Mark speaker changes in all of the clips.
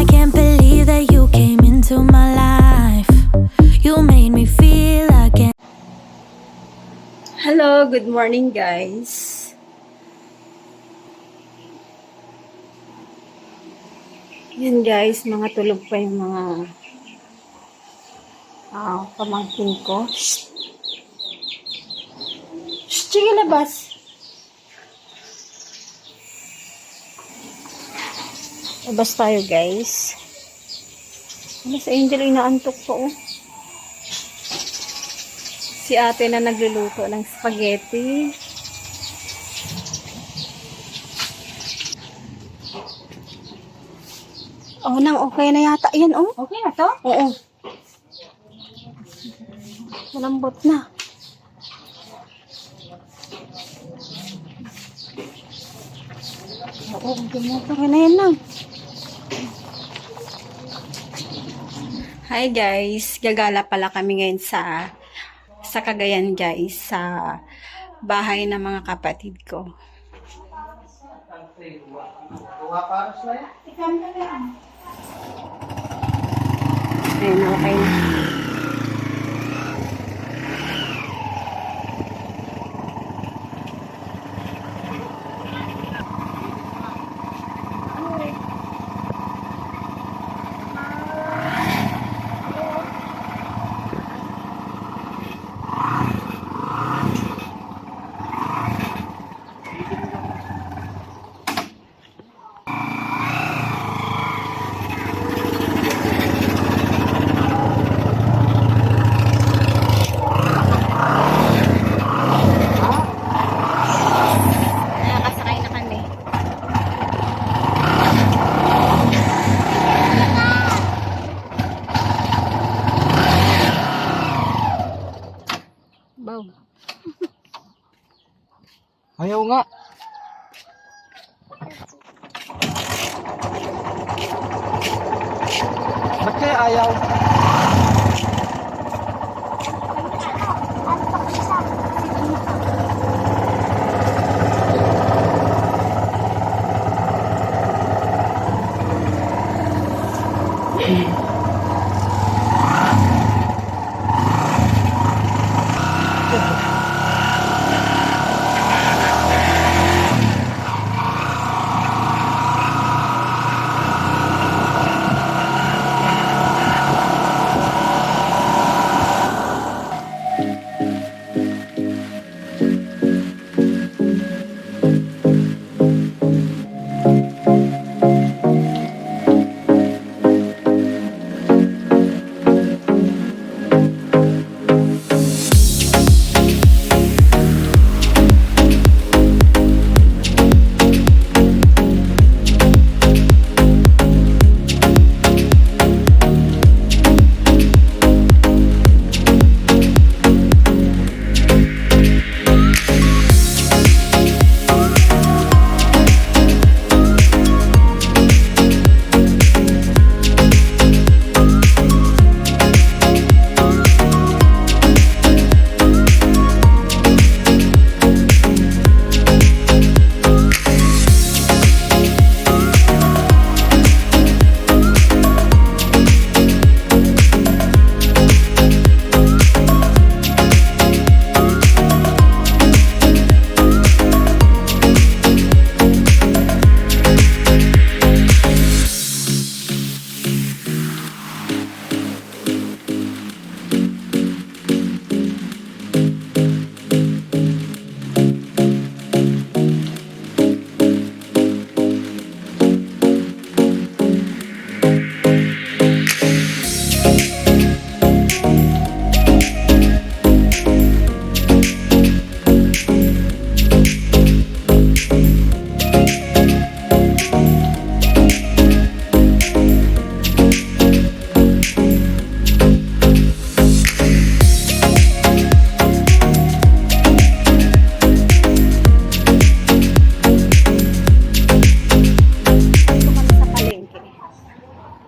Speaker 1: I can't believe that you came into my life. You made me feel again.
Speaker 2: Hello, good morning guys. Yan guys, mga tulog pa yung mga pamangkin ko. Shh! Shh! Sige, labas! Labas tayo guys. Ano sa Angel, inaantok po oh. Si ate na nagluluto ng spaghetti. Oh, nang okay na yata yan, oh.
Speaker 3: Okay na to?
Speaker 2: Oo. Malambot na. Oo, okay na yan lang. Hi guys, gagala pala kami ngayon sa Cagayan guys, sa bahay ng mga kapatid ko. Ayun, okay na. Nakasakay na kami. Bow.
Speaker 4: Ayaw nga. Ba't kaya ayaw?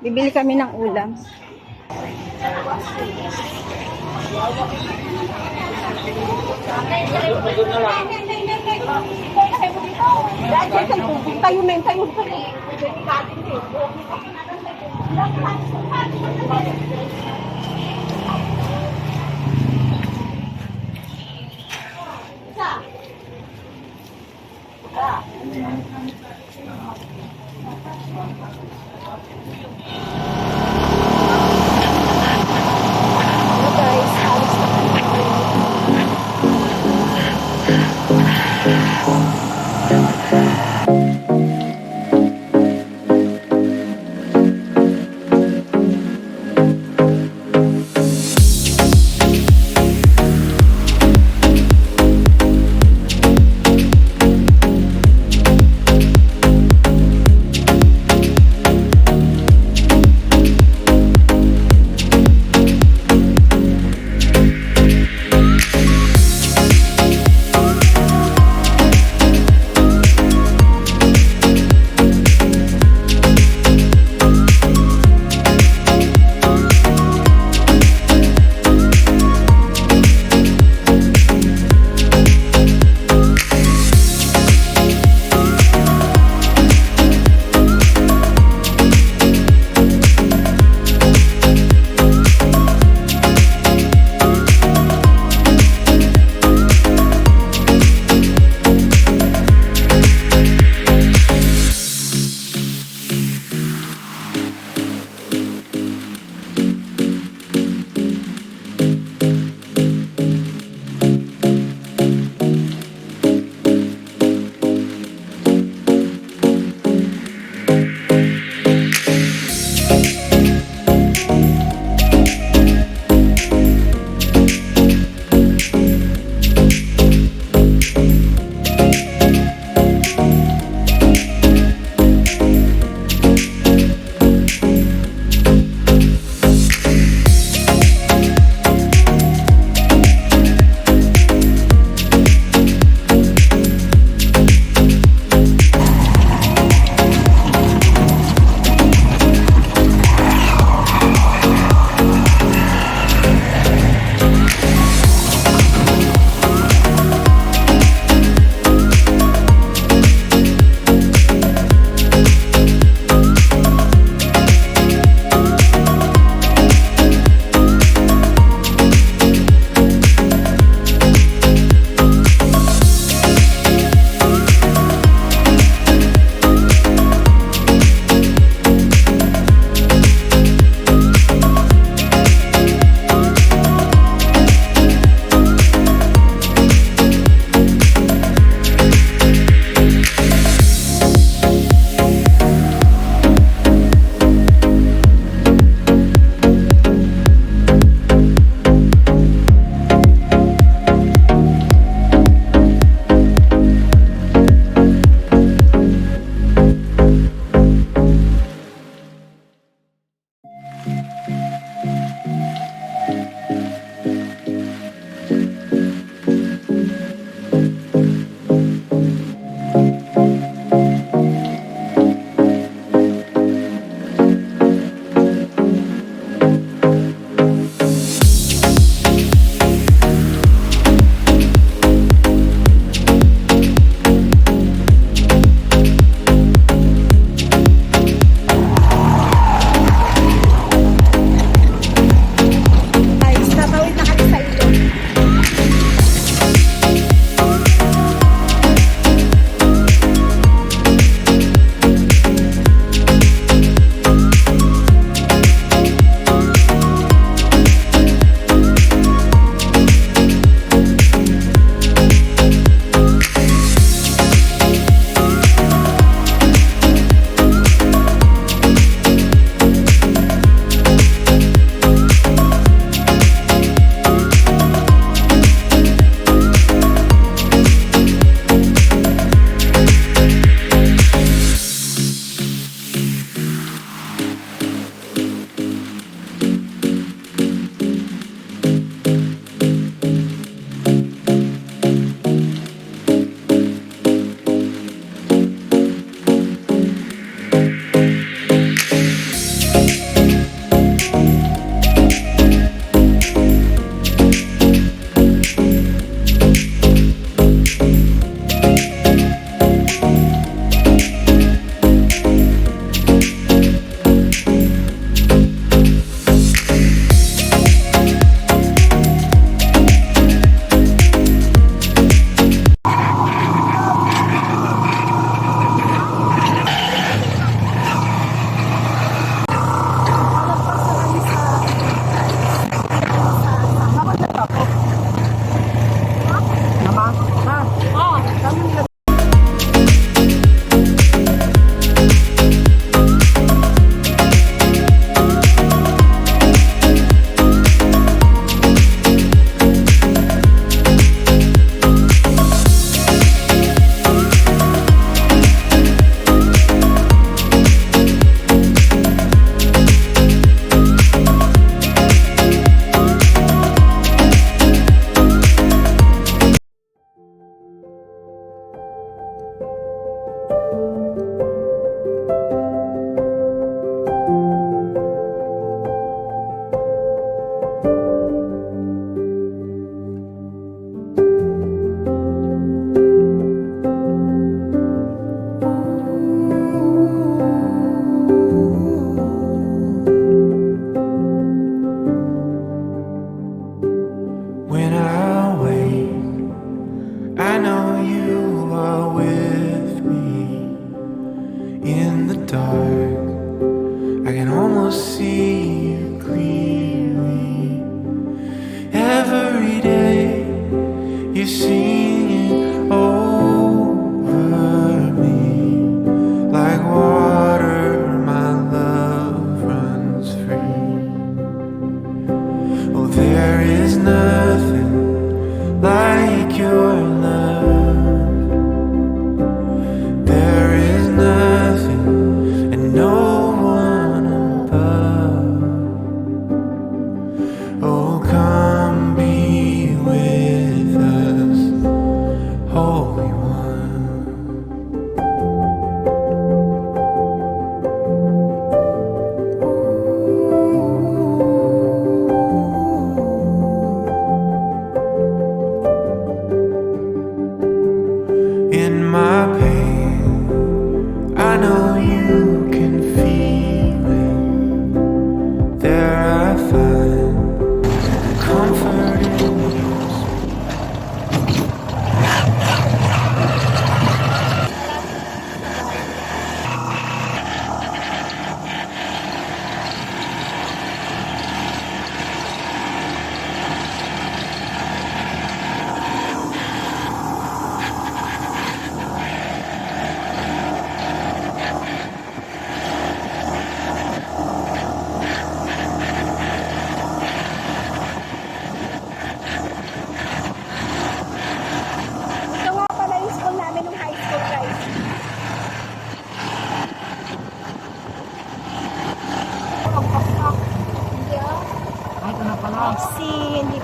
Speaker 2: Bibili kami ng ulam. Tayo na.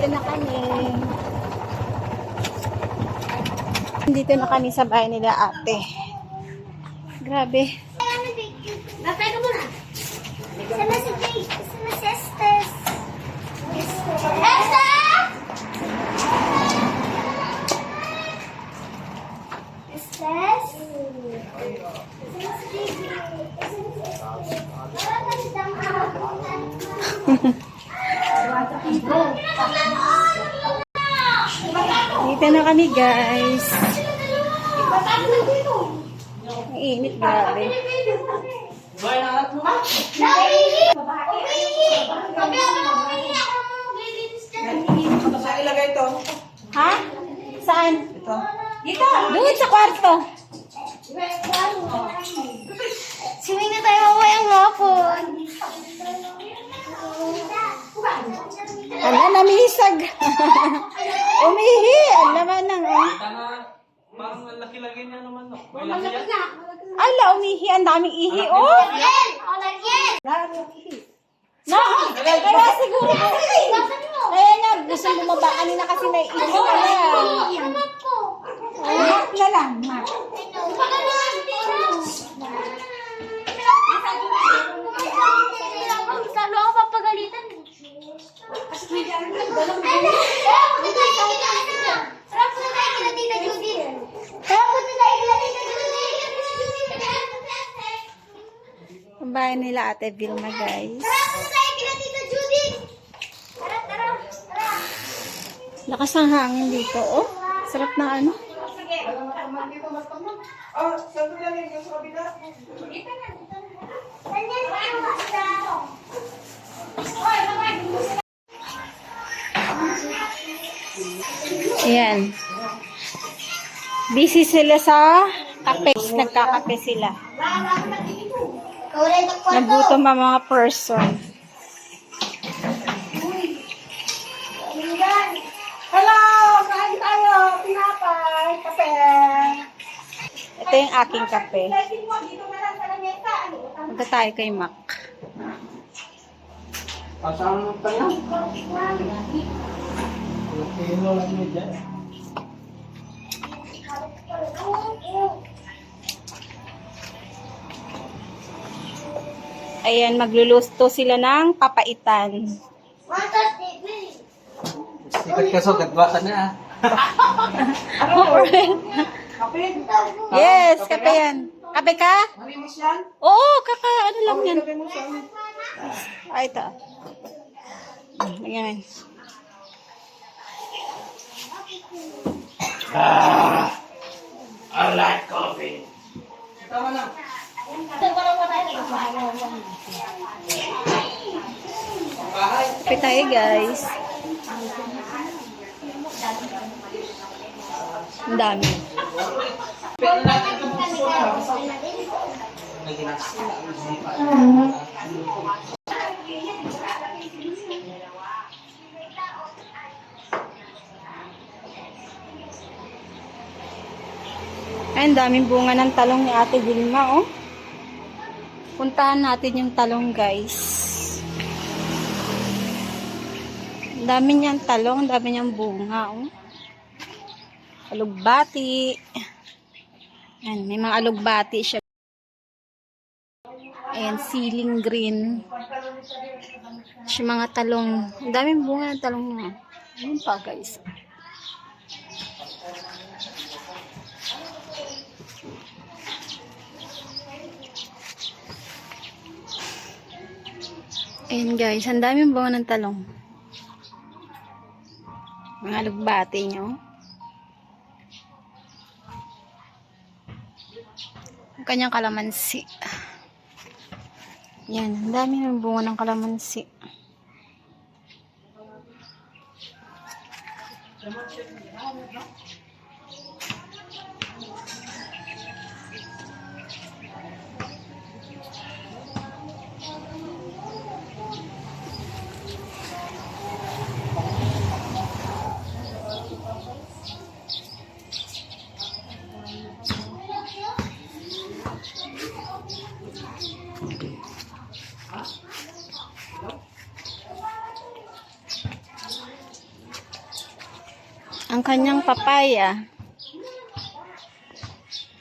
Speaker 2: na kami. Dito na kami sa bahay nila ate. Grabe.
Speaker 3: Lapay ka muna. Sama si Jay. Sama si Estes. Esther! Estes? Sama si Jay.
Speaker 2: Dito na kami guys. Ang init, grabe. Ha? Saan? Dito. Doon sa kwarto.
Speaker 3: Swimming na tayo mamayang hapon.
Speaker 2: Ala, namisag. Umihi. Ang laman ng
Speaker 4: Parang laki-laki niya naman, no?
Speaker 2: ala, umihi. Ang daming ihi. Oh! Kaya siguro. Kaya nga, gusto bumaba. Kanina kasi naiihi ka na. Mat na lang, mat.
Speaker 3: Saan ako papagalitan? Sarap na tayo kila Tita Judy. Sarap na tayo kila Tita Judy.
Speaker 2: Ang bahay nila Ate Vilma, guys.
Speaker 3: Sarap na tayo kila Tita Judy. Tara, tara, tara.
Speaker 2: Lakas ng hangin dito, oh. Sarap na ano. Ayan. Busy sila sa kape. Nagkakape sila. Nagutom ang mga person. Hello! Kain tayo! Pinapay! Kape! Ito yung aking kape. Punta tayo kay Mac.
Speaker 4: Pasang tayo. Pilipino lang yun dyan.
Speaker 2: Ayan, magluluto sila ng papaitan.
Speaker 4: Sikat ka so, gadwatan na
Speaker 2: Yes, kape yan. Kape ka? Oo, kaka, ano lang yan. Ay, ito. Ayan.
Speaker 4: I like coffee. Tama na.
Speaker 2: Kape tayo, guys. Ang dami. Ay, ang daming bunga ng talong ni Ate Vilma, oh. Puntahan natin yung talong, guys. Ang dami niyang talong, ang dami niyang bunga, oh. Alugbati. Ayan, may mga alugbati siya. Ayan, ceiling green. Siya mga talong. Ang daming bunga ng talong niya. Ayan pa, guys. Ayan, guys. Ang daming bunga ng talong. Mga alugbati nyo. Ang kanyang kalamansi. Yan, ang dami ng bunga ng kalamansi. kanyang papaya.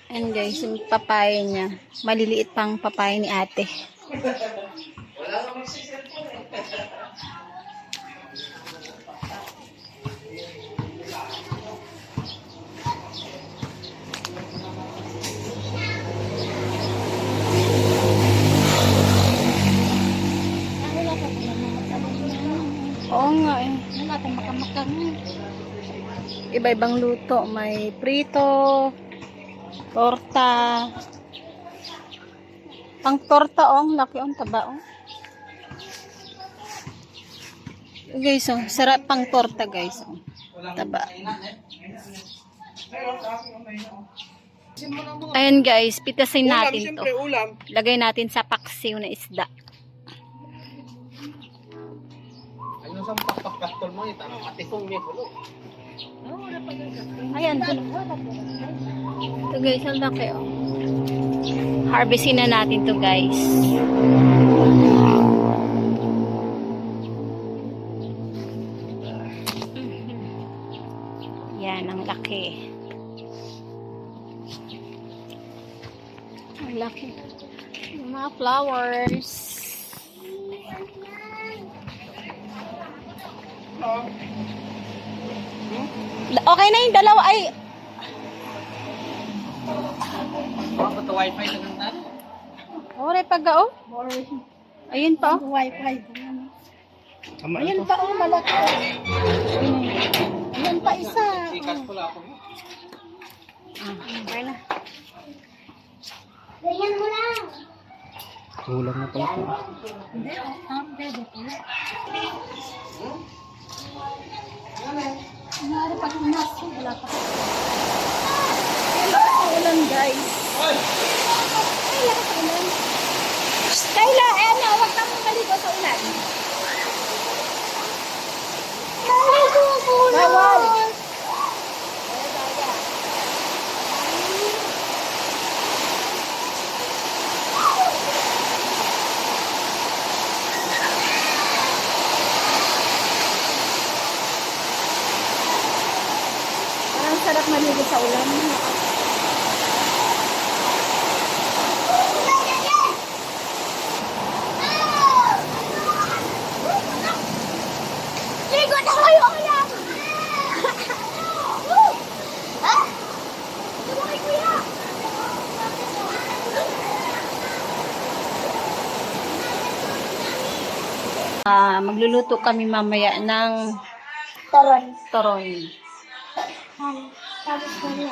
Speaker 2: And guys, yung papaya niya. Maliliit pang papaya ni ate. Oo nga eh. Iba-ibang luto. May prito, torta. Pang torta oh, laki oh, taba oh. Guys oh, sarap pang torta guys oh. Taba. Ayan guys, pitasin natin to. Lagay natin sa paksiw na isda.
Speaker 4: Ayun sa pakpakpastol mo, ito ang matikong niya kulo.
Speaker 2: Ayan, ito guys, ang laki oh. Harvestin na natin to guys. Yan, ang laki. Ang laki. Yung mga flowers. Okay na yung dalawa ay
Speaker 4: Bakit ito wifi na ng talo?
Speaker 2: ore pag-o. Ayun pa oh.
Speaker 3: Wi-Fi.
Speaker 2: Ayun pa oh, malaki. Ayun pa isa.
Speaker 4: Sikas pala ako.
Speaker 2: Okay na.
Speaker 3: Ganyan mo lang.
Speaker 4: Kulang na pala ito.
Speaker 2: Ulan guys. Kayla, ano, wag kang maligo sa ulan. Bawal. Parang sarap maligo sa ulan.
Speaker 3: Ligo na kayo ulam! Ha? Ligo kay kuya!
Speaker 2: Magluluto kami mamaya ng
Speaker 3: Taron.
Speaker 2: toron.
Speaker 3: Tapos kami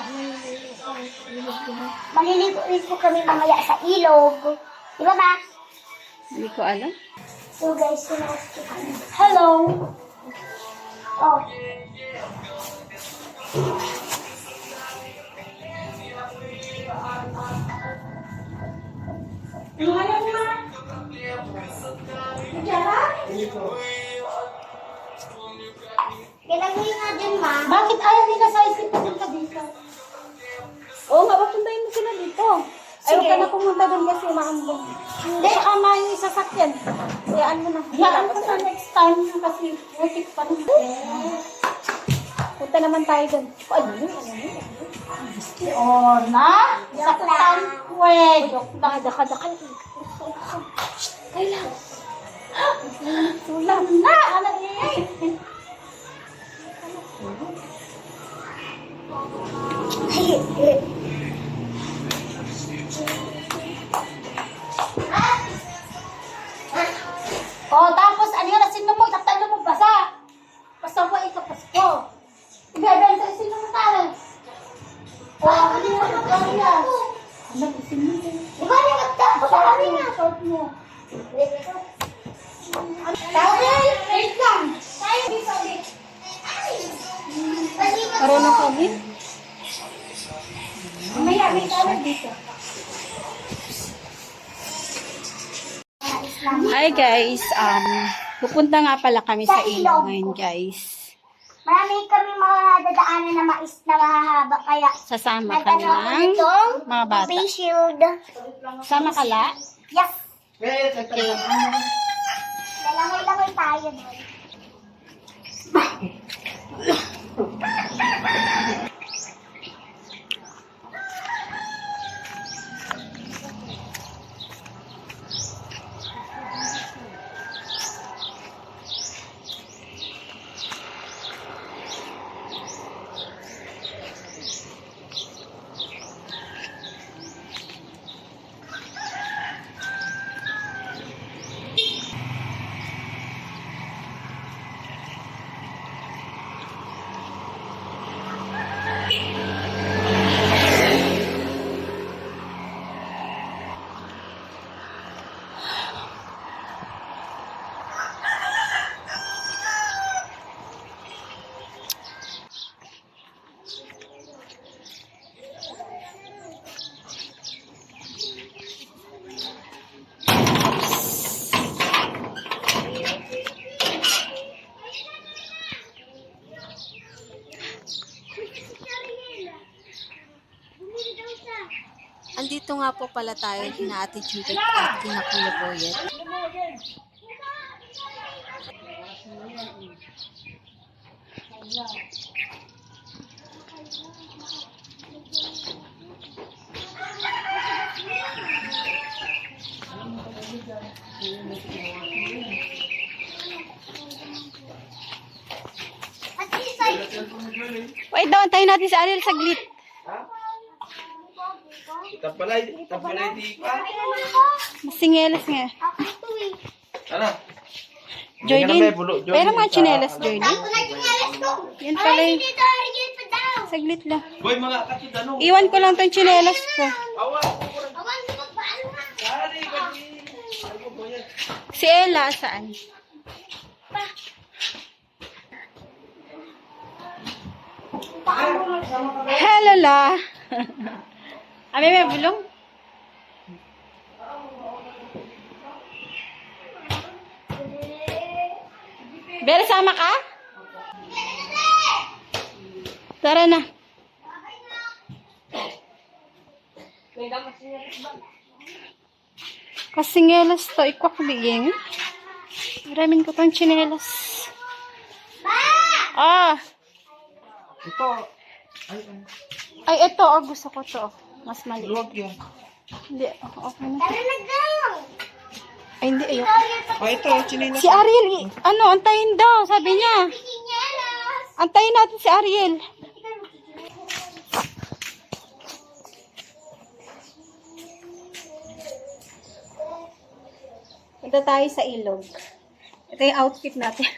Speaker 3: maliligo rin po kami mamaya sa ilog. Di ba ba?
Speaker 2: Hindi ko alam.
Speaker 3: So guys, sinasya kami. Hello! Oh. Ano yan ma? Diyan? Ginagawin nga dyan ma. Bakit ayaw nila sa isip na ka dito?
Speaker 2: Oo nga, papuntahin mo sila dito. Ayaw ka na pumunta doon kasi maambong.
Speaker 3: Hindi.
Speaker 2: Saka may sasakyan. Hayaan mo na.
Speaker 3: Hayaan ko sa next time kasi
Speaker 2: Mutik pa naman. Punta naman tayo doon. Ano yun?
Speaker 3: or na saktan. Wait.
Speaker 2: Daka.
Speaker 3: Kailan? Sulam na. Ano yun? Oh, tapos ano yun? Sino mo? Saktan mo basa. Basta mo ikapasko. Ibebenta sa sino mo tayo. Oh, ano yun? Ano yun? Ano isin mo? Di ba niya magtapos sa kami na? Short mo. Tawel! Wait lang! Tayo dito ulit.
Speaker 2: Marunong kami?
Speaker 3: May tawel dito.
Speaker 2: Hi guys, pupunta nga pala kami sa ilog ngayon guys.
Speaker 3: Marami kami mga dadaanan na mais na mahahaba kaya
Speaker 2: Sasama ka ng mga bata.
Speaker 3: face shield.
Speaker 2: Sama ka la?
Speaker 3: Yes.
Speaker 2: Okay.
Speaker 3: Lalangoy-langoy tayo doon.
Speaker 2: Andito nga po pala tayo kina Ate Judith at kina Kuya Boyet. Wait daw, antayin natin si Ariel saglit.
Speaker 4: Tapalay di pa.
Speaker 2: Singelas nga.
Speaker 4: Ano?
Speaker 2: Joylin, pero mga chinelas, Joylin. Yan pala yun. Saglit lang.
Speaker 4: Boy, mga katid ano?
Speaker 2: Iwan ko lang tong chinelas ko.
Speaker 4: Awa. Sari, kasi. Ano ba yan?
Speaker 2: Si Ella, saan? Hello la. Ami may bulong? Bere, sama ka? Tara na. Kasingelas to, ikwak biging. Maraming ko tong chinelas. Ah!
Speaker 4: Ito.
Speaker 2: Ay, ito. Oh, gusto ko to. Mas maliit.
Speaker 4: Luwag yan.
Speaker 2: Hindi. Okay na. Ay, hindi. Ayoko.
Speaker 4: Oh, ito. Chinila.
Speaker 2: Si Ariel, ano, antayin daw. Sabi niya. Antayin natin si Ariel. Punta tayo sa ilog. Ito yung outfit natin.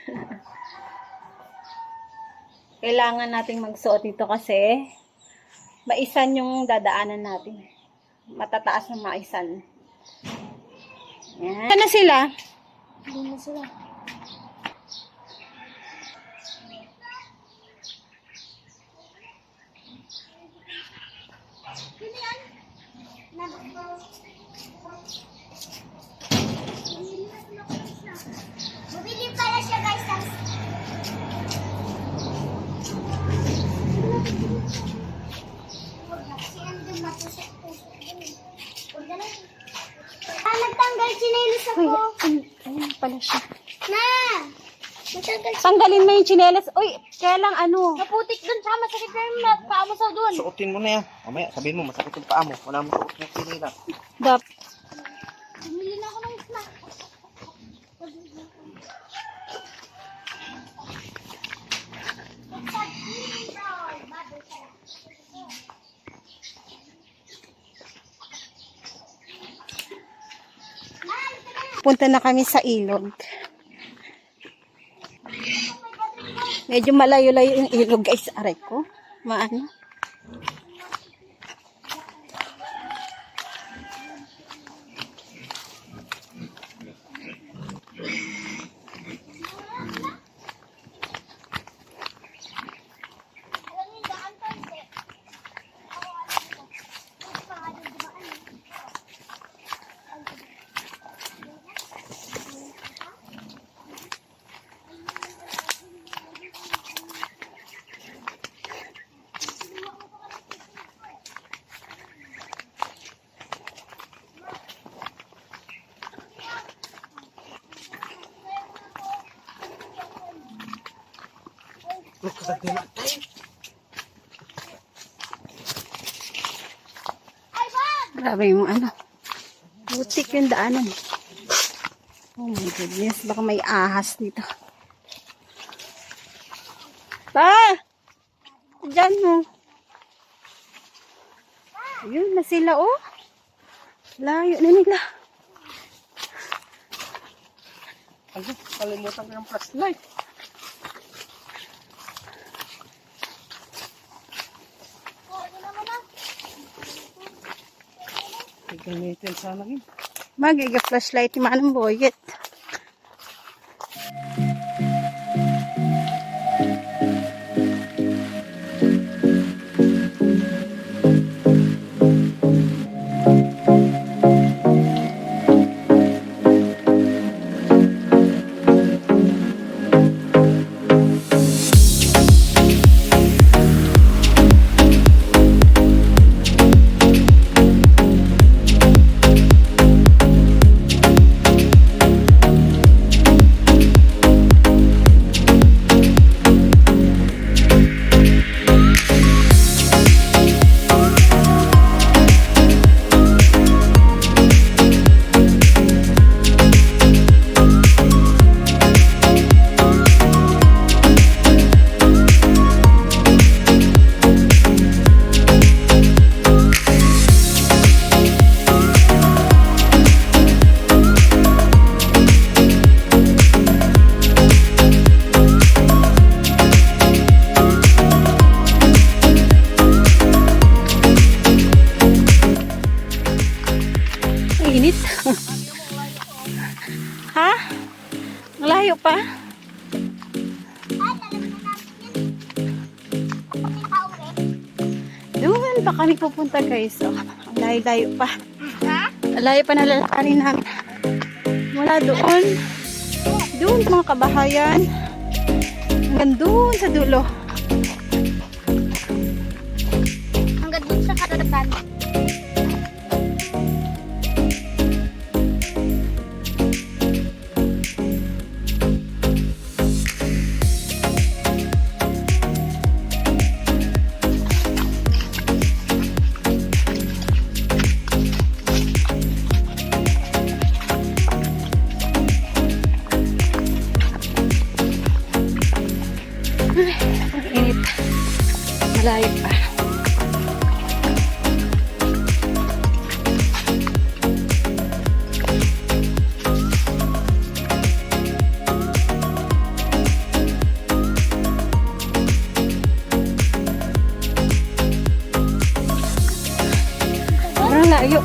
Speaker 2: Kailangan nating magsuot dito kasi maisan yung dadaanan natin. Matataas ng maisan. Yan. Saan na sila? Hindi na sila.
Speaker 3: Bumili pala siya guys ng nagtanggal chinelas
Speaker 2: Uy,
Speaker 3: ako.
Speaker 2: ayun pala siya.
Speaker 3: Na! Natanggal
Speaker 2: Tanggalin mo yung chinelas. Uy, kaya lang ano.
Speaker 3: Naputik dun, tsaka masakit na yung paa mo sa dun.
Speaker 4: Suotin mo na yan. Mamaya, sabihin mo, masakit yung paa mo. Wala mo suot ng chinila.
Speaker 2: Dap.
Speaker 3: Bumili na ako ng snack.
Speaker 2: Punta na kami sa ilog. Medyo malayo-layo yung ilog guys. Aray ko. Maano. Grabe yung ano. Butik yung daanan. Oh my goodness. Baka may ahas dito. Pa! Diyan mo. Ayun na sila oh. Layo na nila.
Speaker 4: Ano? Kalimutan ko yung flashlight. Gamitin sana yun.
Speaker 2: Magiga-flashlight ni Manong Boyet. Init. Ha? Malayo pa? Doon pa kami pupunta guys. Oh, layo-layo pa. Layo pa na lalakarin namin. Mula doon. Doon mga kabahayan. Hanggang doon sa dulo.
Speaker 3: Hanggang dun sa karagatan.
Speaker 2: Ang init. Malayo pa. Parang layo.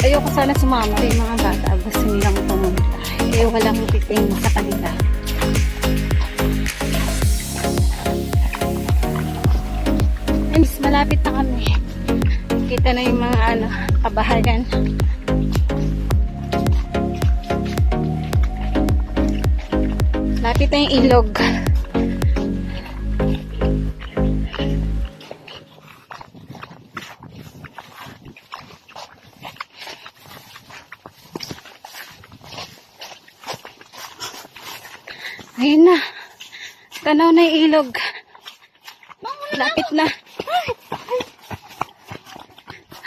Speaker 2: Ayoko sana sumama yung mga bata. Gusto nilang pumunta. Eh, walang titing sa kanila. And malapit na kami. Kita na yung mga kabahayan. Lapit na yung ilog. Ayun na. Tanaw na yung ilog. Lapit na.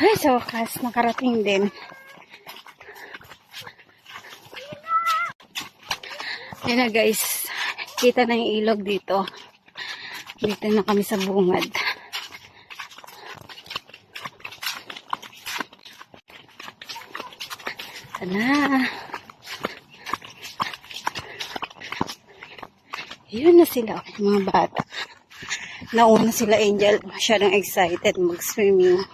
Speaker 2: Ay, sa wakas. Nakarating din. Ayun na guys. Kita na yung ilog dito. Dito na kami sa bungad. Sana. Yun na sila, mga bata. Nauna sila, Angel. Masyadong excited mag-swimming.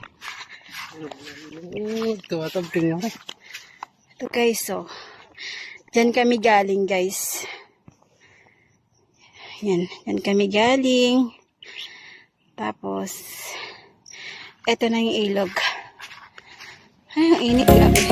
Speaker 4: Tumatapin niya.
Speaker 2: Ito guys, so. Diyan kami galing, guys. Yan. Yan kami galing. Tapos, eto na yung ilog. Ay, ang init, grabe.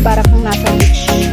Speaker 2: Para kung nasa beach.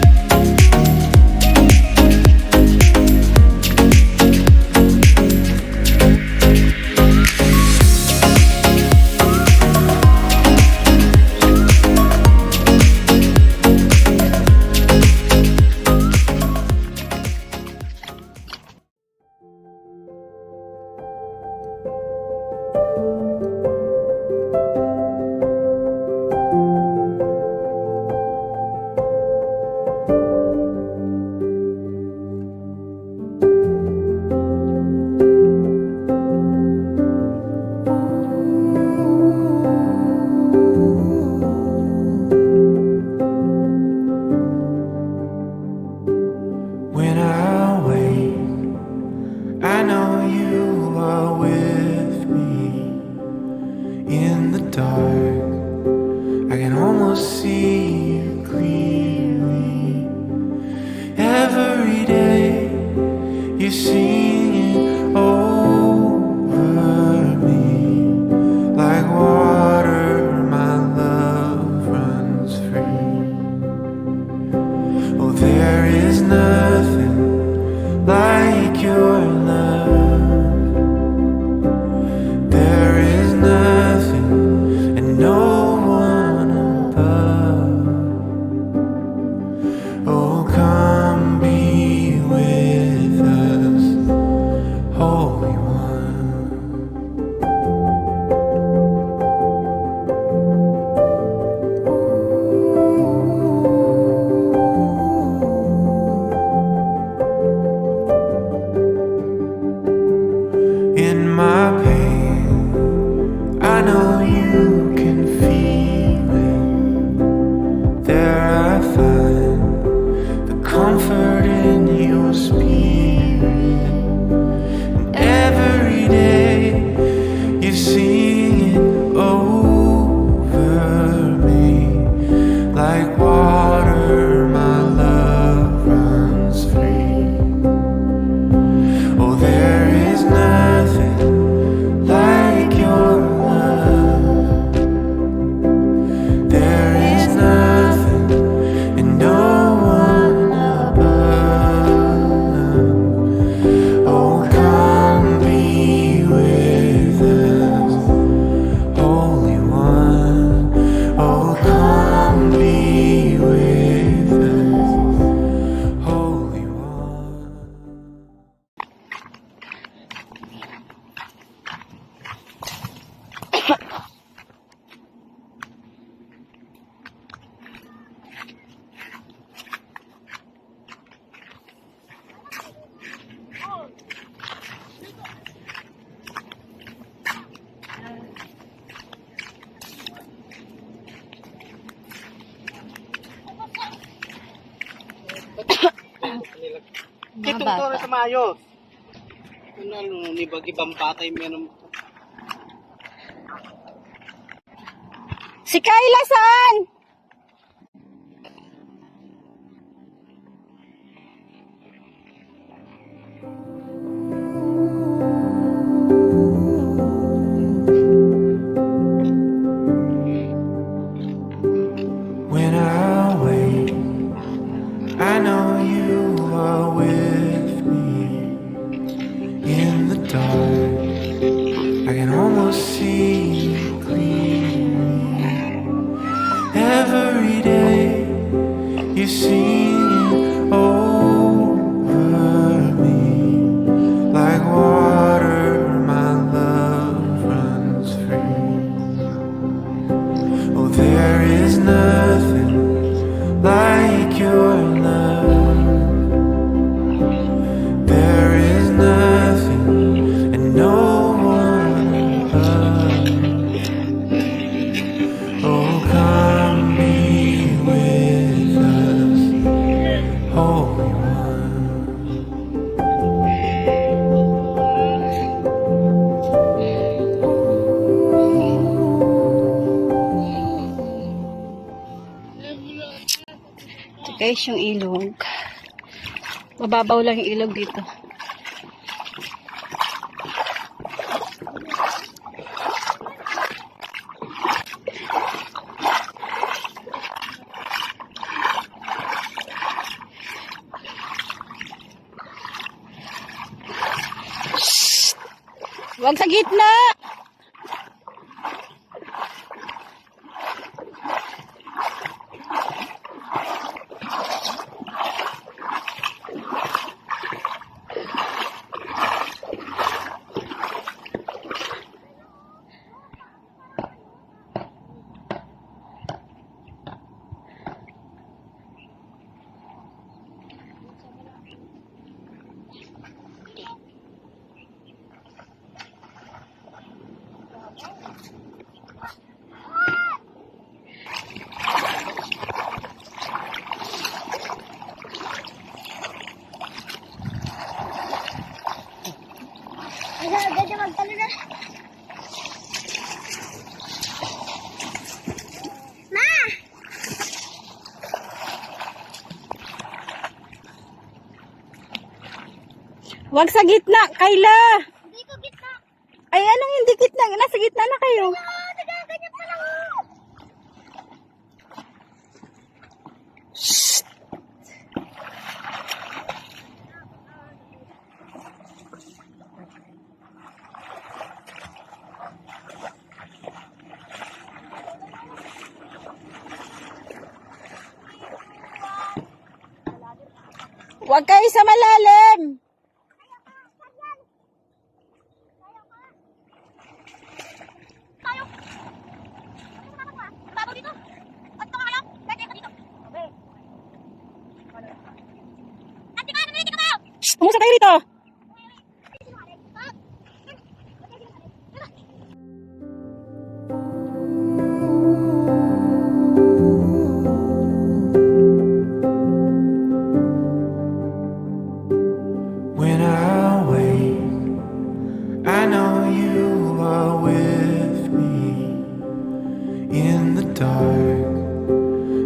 Speaker 5: I know you are with me in the dark. I can almost see you clearly. Every day you're singing over me. Like water, my love runs free. Oh, there is nothing like your love. There is nothing and no one above. Oh, come be with us, Holy One. In my pain, I know you can feel it. There I find the comfort in your spirit. And every day you're singing over me. Like water, my love runs free. Oh, there is nothing like your love. There is nothing and no one above. Oh, come be with us, Holy One. Oh, come be with us, Holy One.
Speaker 4: Itong toro sa maayos. Ano, ibang patay meron.
Speaker 2: Si Kayla saan?
Speaker 5: When I wake, I know you are with me in the dark. I can almost see you clearly. Every day you're singing over me. Like water, my love runs free. Oh, there is nothing like your love. There is nothing and no one above. Oh, come be with us, Holy One.
Speaker 2: Ito guys yung ilog. Mababaw lang yung ilog dito. Shhh! Huwag sa gitna!
Speaker 3: Ay, ganyan magtalo na. Ma!
Speaker 2: Wag sa gitna, Kayla.
Speaker 3: Hindi ko gitna.
Speaker 2: Ay, anong hindi gitna? Nasa gitna na kayo.
Speaker 3: Ganyan pa lang.
Speaker 2: Wag kayo sa malalim.
Speaker 3: Bago dito. At kayo. Pwede ka dito. Okay. Ate ka, nangyayari ka kayo.
Speaker 2: Pumusok kayo rito.
Speaker 5: When I wake, I know you are with me. In the dark,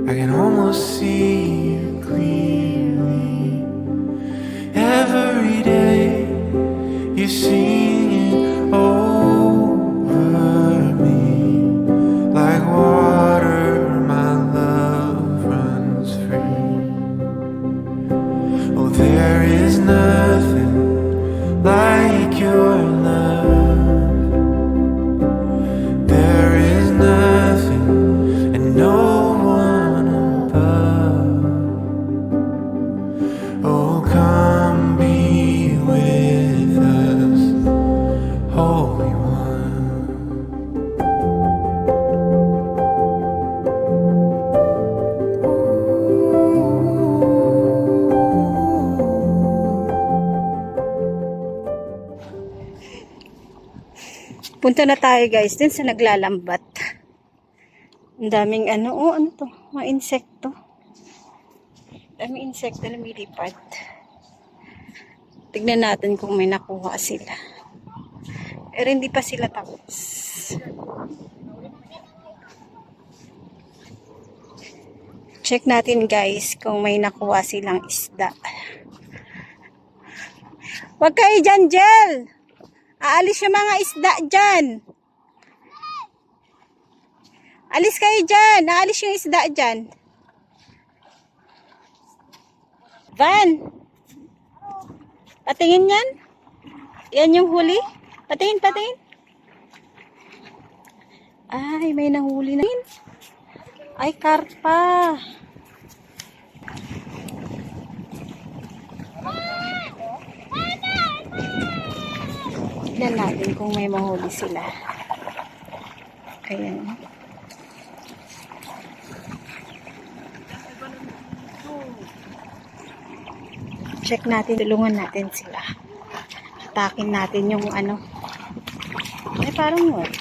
Speaker 5: I can almost see you clearly. Every day, you're singing over me. Like water, my love runs free. Oh, there is nothing like your love. There is nothing and no one above. Oh, come be with us, Holy One.
Speaker 2: Punta na tayo guys din sa naglalambat. Ang daming ano, oh ano to? Mga insekto. Daming insekto na lumilipad. Tignan natin kung may nakuha sila. Pero hindi pa sila tapos. Check natin guys kung may nakuha silang isda. Huwag kayo dyan, Jel! Aalis yung mga isda dyan. Alis kayo dyan. Aalis yung isda dyan. Van. Patingin yan. Yan yung huli. Patingin, patingin. Ay, may nahuli na yun. Ay, karpa. Tignan natin kung may mahuli sila. Ayan. Check natin, tulungan natin sila. Atakin natin yung ano. Ay, parang what?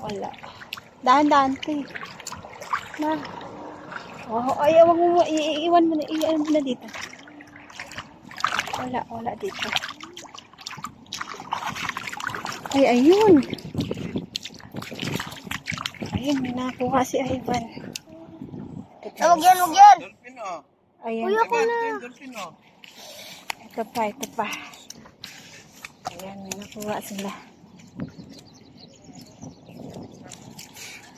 Speaker 2: Wala. Dahan-dahan ka eh. Ma. Oh, ay, wag mo, iiwan mo na, iiwan mo na dito. Wala dito. Ay, ayun. Ayun, may nakuha si Ivan.
Speaker 3: Huwag yan, huwag yan.
Speaker 4: Dolphin oh.
Speaker 2: Ayan.
Speaker 3: Kuya ko na.
Speaker 4: Dolphin oh.
Speaker 2: Ito pa. Ayan, may nakuha sila.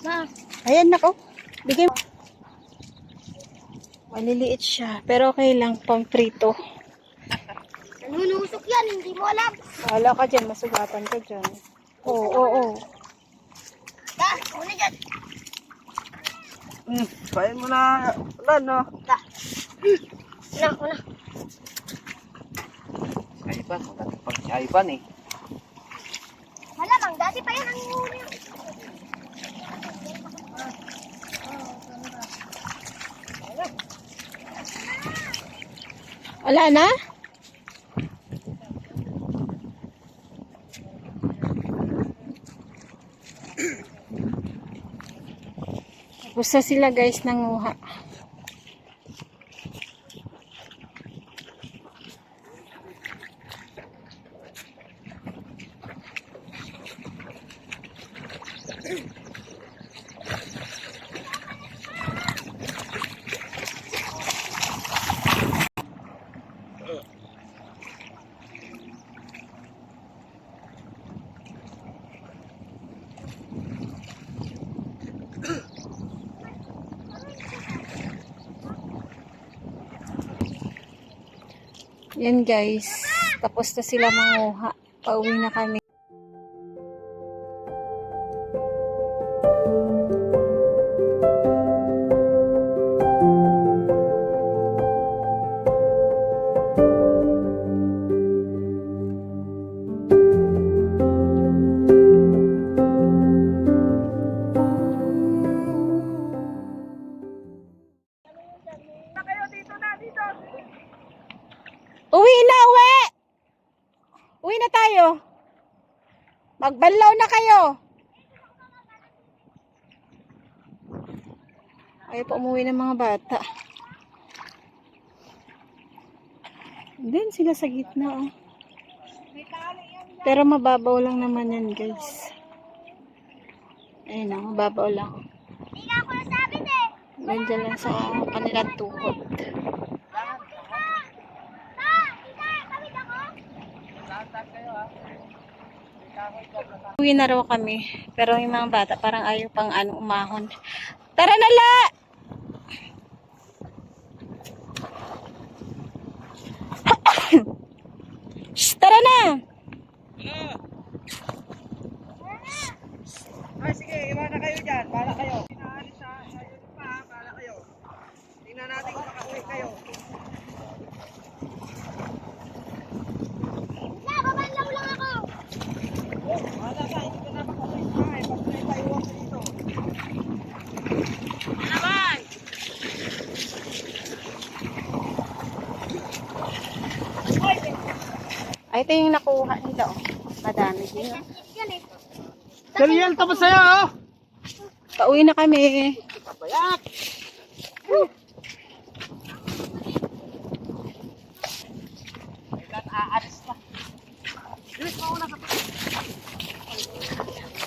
Speaker 3: Ma.
Speaker 2: Ayan, nako. Bigay mo. Maliliit siya. Pero okay lang, pang-prito.
Speaker 3: Nanunusok yan, hindi mo alam.
Speaker 2: Wala ka dyan, masugatan ka dyan. Oo.
Speaker 3: Da, una dyan.
Speaker 4: Pahin mo na. Wala no.
Speaker 3: Da. Una.
Speaker 4: Ivan, maganda pag si Ivan eh.
Speaker 3: Malamang, dati pa yan ang huli.
Speaker 2: Wala na? Tapos na sila guys nanguha. Yan guys, tapos na sila manguha. Pauwi na kami. Uwi na, uwi! Uwi na tayo. Magbanlaw na kayo. Ayaw pa umuwi ng mga bata. Doon sila sa gitna, oh. Pero mababaw lang naman yan, guys. Ayun, oh, mababaw lang.
Speaker 3: Hindi nga ako nasabi eh.
Speaker 2: Nandiyan lang sa kanilang tuhod. Uwi na raw kami. Pero yung mga bata parang ayaw pang umahon. Tara na la! Shh, tara na!
Speaker 4: Ay, sige, iwan na kayo dyan. Bala kayo. Pinaalis ha. Ayun pa ha. Bala kayo. Tingnan natin kung makauwi kayo.
Speaker 3: Babanlaw lang ako.
Speaker 4: Bala ka. Hindi ka na makauwi pa. Pag-try tayo ako dito. Naman!
Speaker 2: Ay, ito yung nakuha nila, oh. Madami din, oh.
Speaker 3: Yan eh.
Speaker 4: Dalian, tapos sa'yo, oh!
Speaker 2: Pauwi na kami.
Speaker 4: Bayak! Ilan aalis na. Bilis mo una ka.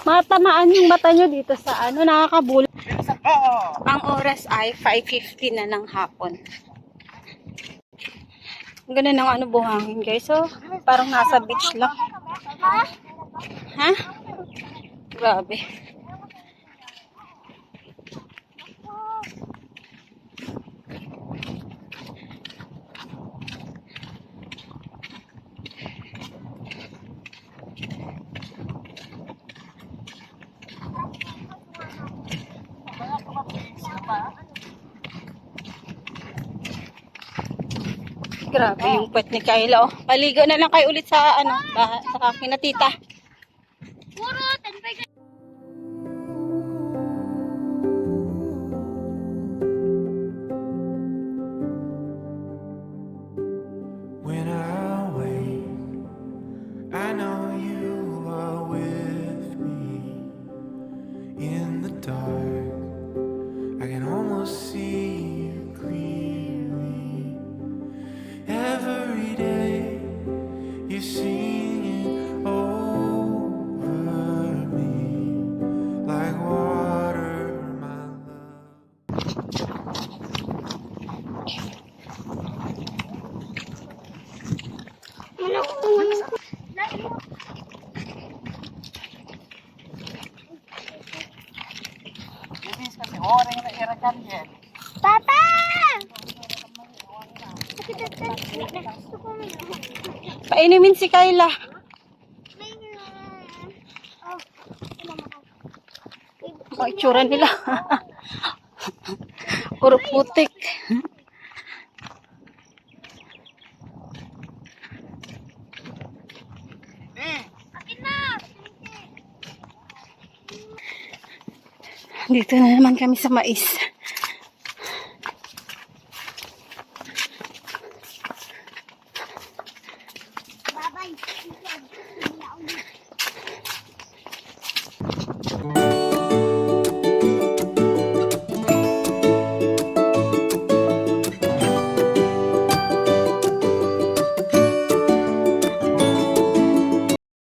Speaker 2: Matamaan yung mata nyo dito sa nakakabul.
Speaker 4: Oo!
Speaker 2: Ang oras ay 5:50 na ng hapon. Ang ganda ng buhangin, guys. So, parang nasa beach lang. Ha? Grabe. Grabe yung puwet ni Kyla, oh. Paligo na lang kayo ulit sa sa akin na tita.
Speaker 3: Puro, 10
Speaker 5: When I wake, I know you are with me. In the dark, I can almost see you clearly. Every day, you're singing over me like water, my love.
Speaker 4: Bilis kasi, oras na irakan yan.
Speaker 3: Papa!
Speaker 2: Painumin si Kyla. Ang itsura nila. Puro putik. Dito na naman kami sa mais.
Speaker 3: Babay.